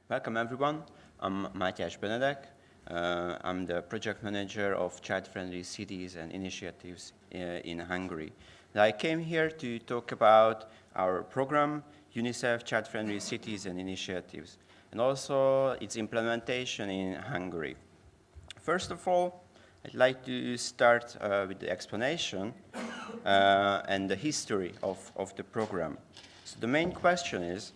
Welcome everyone. I'm Mátyás Benedek. I'm the project manager of child-friendly cities and initiatives in Hungary. I came here to talk about our program, UNICEF Child-Friendly Cities and Initiatives, and also its implementation in Hungary. First of all, I'd like to start with the explanation and the history of the program. So the main question is,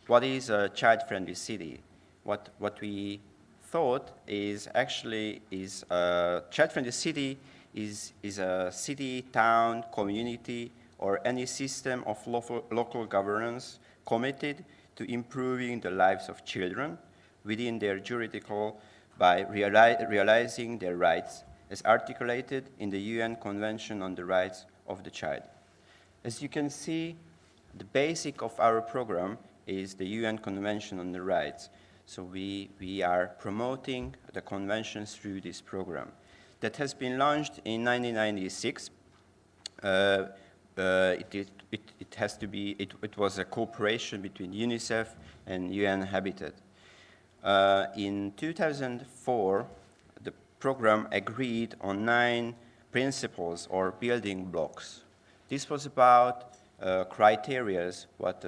what is a child-friendly city? What we thought is actually a child-friendly city is a city, town, community, or any system of local governance committed to improving the lives of children within their juridical by realizing their rights as articulated in the UN Convention on the Rights of the Child. As you can see, the basic of our program is the UN Convention on the Rights. So we are promoting the convention through this program. That has been launched in 1996. It was a cooperation between UNICEF and UN Habitat. In 2004, the program agreed on 9 principles or building blocks. This was about criteria what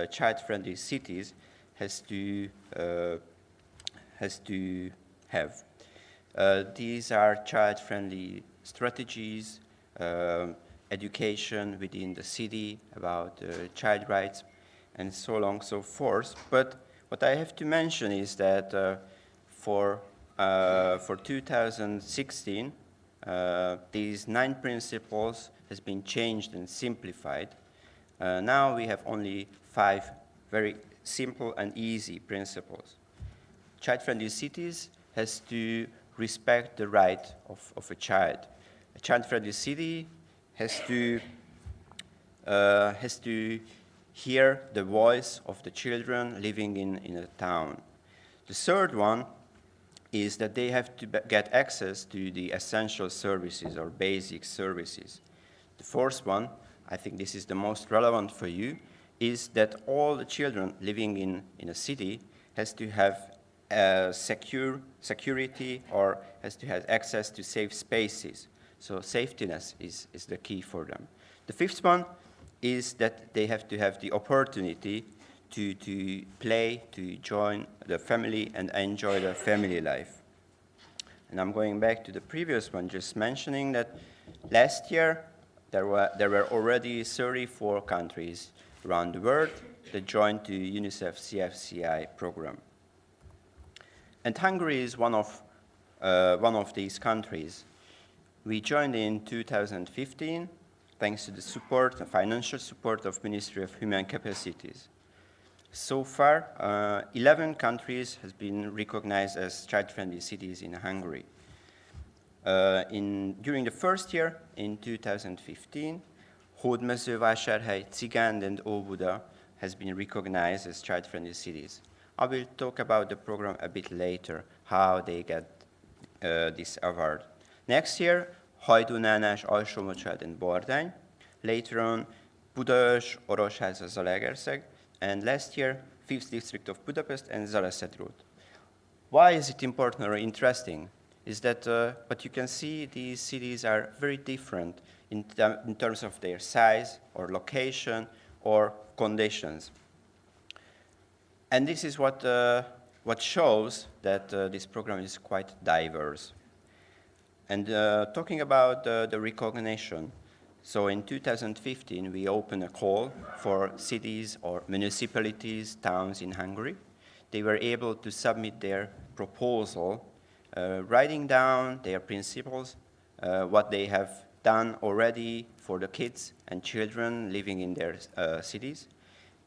child-friendly cities has to have. These are child-friendly strategies, education within the city about child rights, and so on and so forth. But what I have to mention is that for 2016, these 9 principles has been changed and simplified. Now we have only 5 very simple and easy principles. Child-friendly cities has to respect the right of a child. A child-friendly city has to hear the voice of the children living in a town. The third one is that they have to get access to the essential services or basic services. The fourth one, I think this is the most relevant for you, is that all the children living in a city has to have security or has to have access to safe spaces. So safetyness is the key for them. The fifth one is that they have to have the opportunity to play, to join the family and enjoy the family life. And I'm going back to the previous one, just mentioning that last year there were already 34 countries around the world that joined the UNICEF CFCI program. And Hungary is one of these countries. We joined in 2015 thanks to the support, the financial support of Ministry of Human Capacities. So far, 11 countries has been recognized as child-friendly cities in Hungary. During the first year, in 2015, Hódmezővásárhely, Cigánd, and Óbuda has been recognized as child-friendly cities. I will talk about the program a bit later, how they get this award. Next year, Hajdúnánás, Alsómocsád, and Bardány. Later on, Budaörs, Orosháza, Zalaegerszeg. And last year, 5th district of Budapest and Zalaegerszeg. Why is it important or interesting? Is that, but you can see these cities are very different in terms of their size or location or conditions. And this is what shows that this program is quite diverse. And talking about the recognition, so in 2015 we opened a call for cities or municipalities, towns in Hungary. They were able to submit their proposal, writing down their principles, what they have done already for the kids and children living in their cities.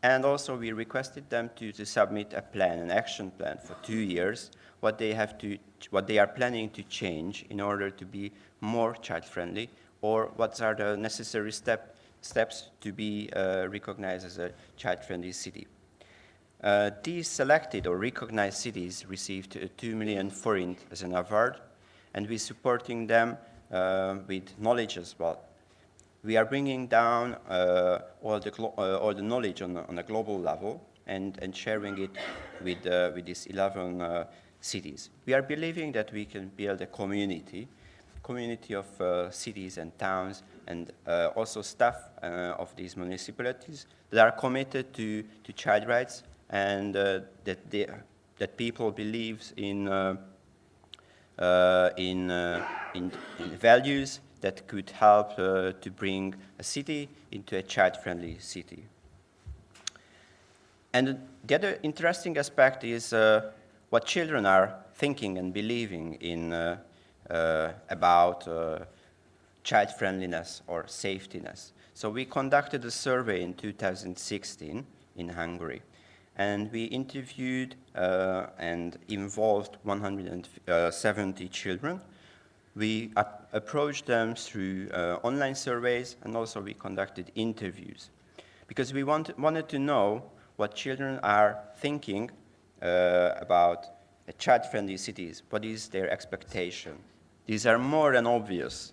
And also we requested them to submit a plan, an action plan for 2 years, what they are planning to change in order to be more child-friendly, or what are the necessary steps to be recognized as a child-friendly city. These selected or recognized cities received 2 million forint as an award, and we're supporting them with knowledge as well. We are bringing down all the knowledge on a global level, and sharing it with these 11 cities. We are believing that we can build a community of cities and towns, and also staff of these municipalities that are committed to child rights, and that people believe in values that could help to bring a city into a child-friendly city. And the other interesting aspect is what children are thinking and believing in about child-friendliness or safetyness. So we conducted a survey in 2016 in Hungary, and we interviewed and involved 170 children. We approached them through online surveys, and also we conducted interviews, because we wanted to know what children are thinking about child-friendly cities. What is their expectation? These are more than obvious.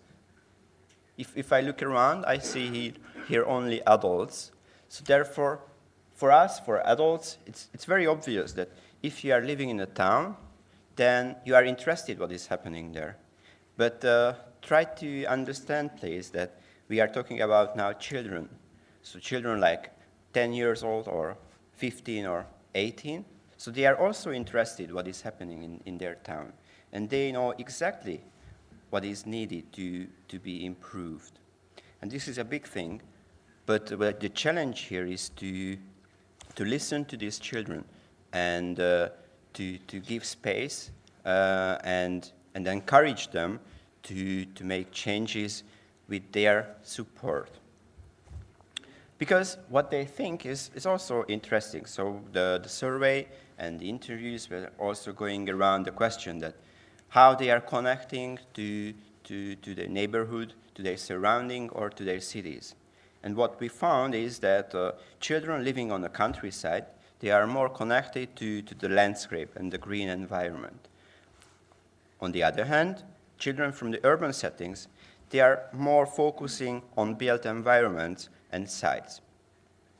If I look around, I see here only adults. So therefore, for us, for adults, it's very obvious that if you are living in a town, then you are interested what is happening there. But try to understand, please, that we are talking about now children. So children like 10 years old or 15 or 18. So they are also interested what is happening in their town. And they know exactly what is needed to be improved. And this is a big thing, but the challenge here is to listen to these children and to give space and encourage them to make changes with their support. Because what they think is also interesting. So the survey and the interviews were also going around the question that how they are connecting to their neighborhood, to their surrounding, or to their cities. And what we found is that children living on the countryside, they are more connected to the landscape and the green environment. On the other hand, children from the urban settings, they are more focusing on built environments and sites.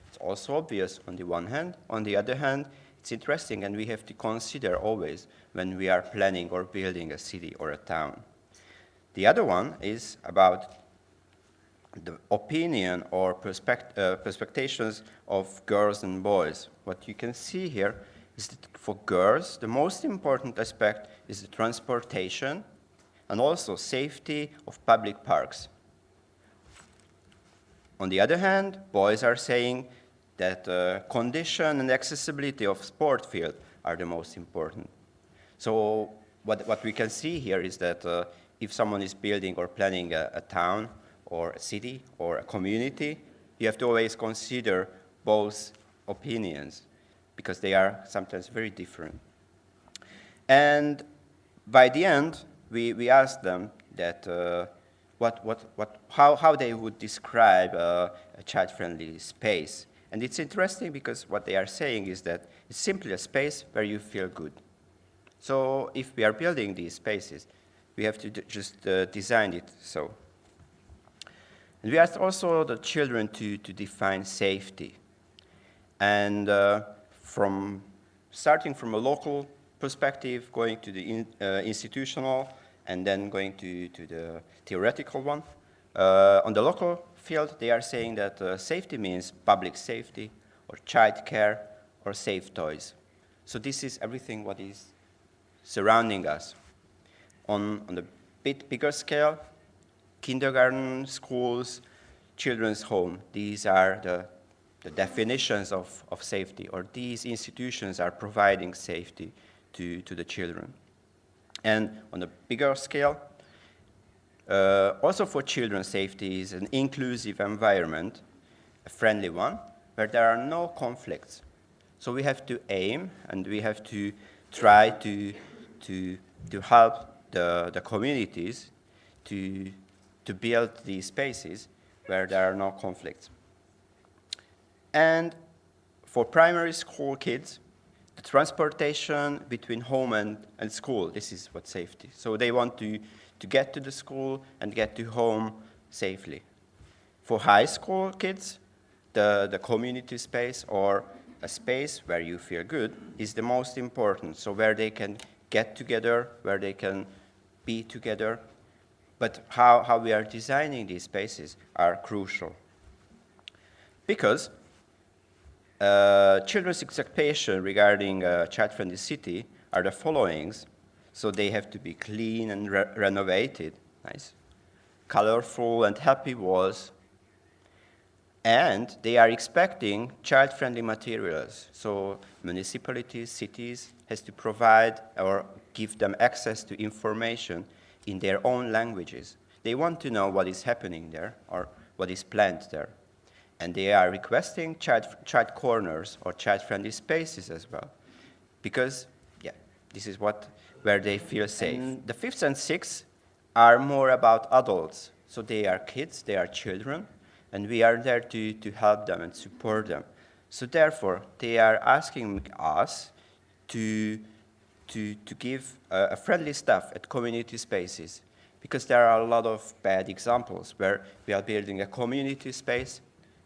It's also obvious on the one hand. On the other hand, it's interesting, and we have to consider always when we are planning or building a city or a town. The other one is about the opinion or perspectives of girls and boys. What you can see here is that for girls, the most important aspect is the transportation and also safety of public parks. On the other hand, boys are saying that condition and accessibility of sport field are the most important. So what we can see here is that if someone is building or planning a town or a city or a community, you have to always consider both opinions because they are sometimes very different. And by the end, we asked them that how they would describe a child-friendly space. And it's interesting because what they are saying is that it's simply a space where you feel good. So if we are building these spaces, we have to just design it so. And we asked also the children to define safety. And starting from a local perspective, going to the institutional, and then going to the theoretical one. On the local field, they are saying that safety means public safety, or child care, or safe toys. So this is everything what is surrounding us. On the bit bigger scale, kindergarten, schools, children's home, these are the definitions of safety, or these institutions are providing safety to the children. And on a bigger scale, also for children, safety is an inclusive environment, a friendly one, where there are no conflicts. So we have to aim, and we have to try to help the communities to build these spaces where there are no conflicts. And for primary school kids, the transportation between home and school, this is what safety. So they want to get to the school and get to home safely. For high school kids, the community space or a space where you feel good is the most important. So where they can get together, where they can be together. But how we are designing these spaces are crucial. Because children's expectations regarding a child-friendly city are the followings. So they have to be clean and renovated, nice, colorful and happy walls, and they are expecting child-friendly materials. So municipalities, cities has to provide or give them access to information in their own languages. They want to know what is happening there or what is planned there. And they are requesting child corners or child-friendly spaces as well, because this is where they feel safe. And the fifth and sixth are more about adults. So they are kids, they are children, and we are there to help them and support them. So therefore, they are asking us to give a friendly staff at community spaces, because there are a lot of bad examples where we are building a community space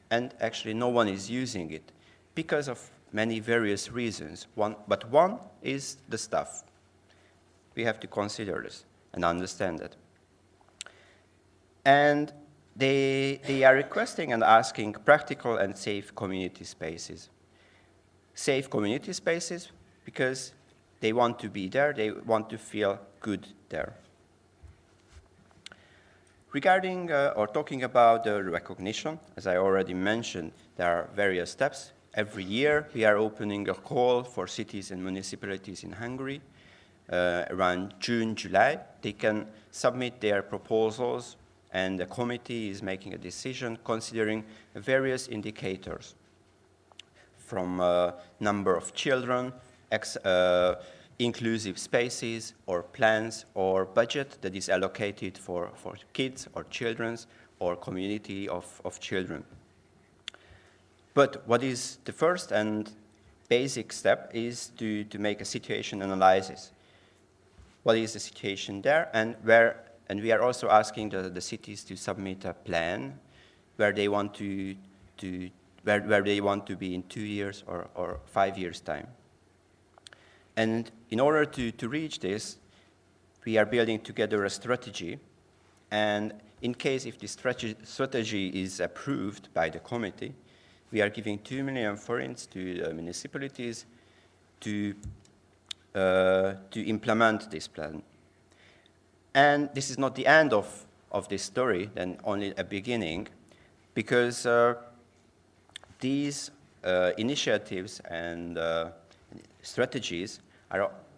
and actually no one is using it because of many various reasons. But one is the staff. We have to consider this and understand it. And they are requesting and asking practical and safe community spaces. Safe community spaces because they want to be there, they want to feel good there. Regarding or talking about the recognition, as I already mentioned, there are various steps. Every year we are opening a call for cities and municipalities in Hungary. Around June, July, they can submit their proposals, and the committee is making a decision considering various indicators, from number of children, inclusive spaces or plans or budget that is allocated for kids or children or community of children. But what is the first and basic step is to make a situation analysis. What is the situation there, and we are also asking the cities to submit a plan where they want to where they want to be in 2 years or 5 years' time. And in order to reach this, we are building together a strategy. And in case if this strategy is approved by the committee, we are giving 2 million forints to the municipalities to implement this plan. And this is not the end of this story, then only a beginning, because these initiatives and strategies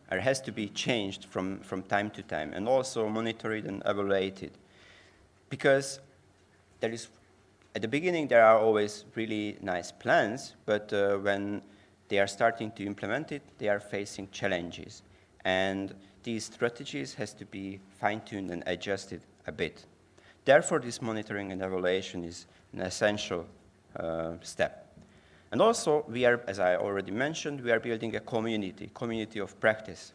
has to be changed from time to time and also monitored and evaluated. Because there is, at the beginning there are always really nice plans, but when they are starting to implement it, they are facing challenges. And these strategies has to be fine-tuned and adjusted a bit. Therefore, this monitoring and evaluation is an essential step. And also, we are, as I already mentioned, we are building a community of practice.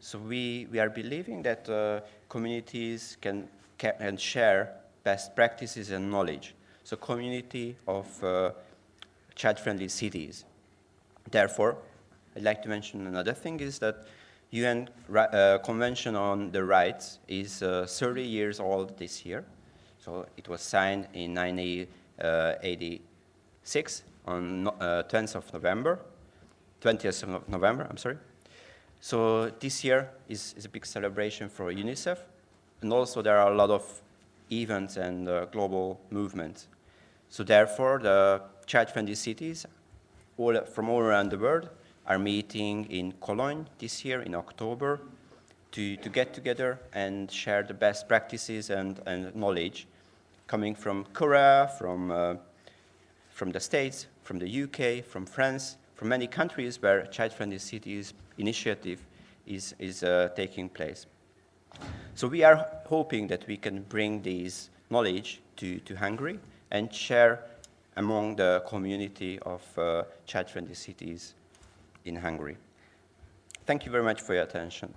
So we are believing that communities can share best practices and knowledge. So community of child-friendly cities. Therefore, I'd like to mention another thing is that UN Convention on the Rights is 30 years old this year. So it was signed in 1986 on 20th of November, I'm sorry. So this year is a big celebration for UNICEF, and also there are a lot of events and global movements. So therefore, the child-friendly cities from all around the world are meeting in Cologne this year in October to get together and share the best practices and knowledge coming from Korea, from the States, from the UK, from France, from many countries where child-friendly cities initiative is taking place. So we are hoping that we can bring this knowledge to Hungary and share among the community of child-friendly cities in Hungary. Thank you very much for your attention.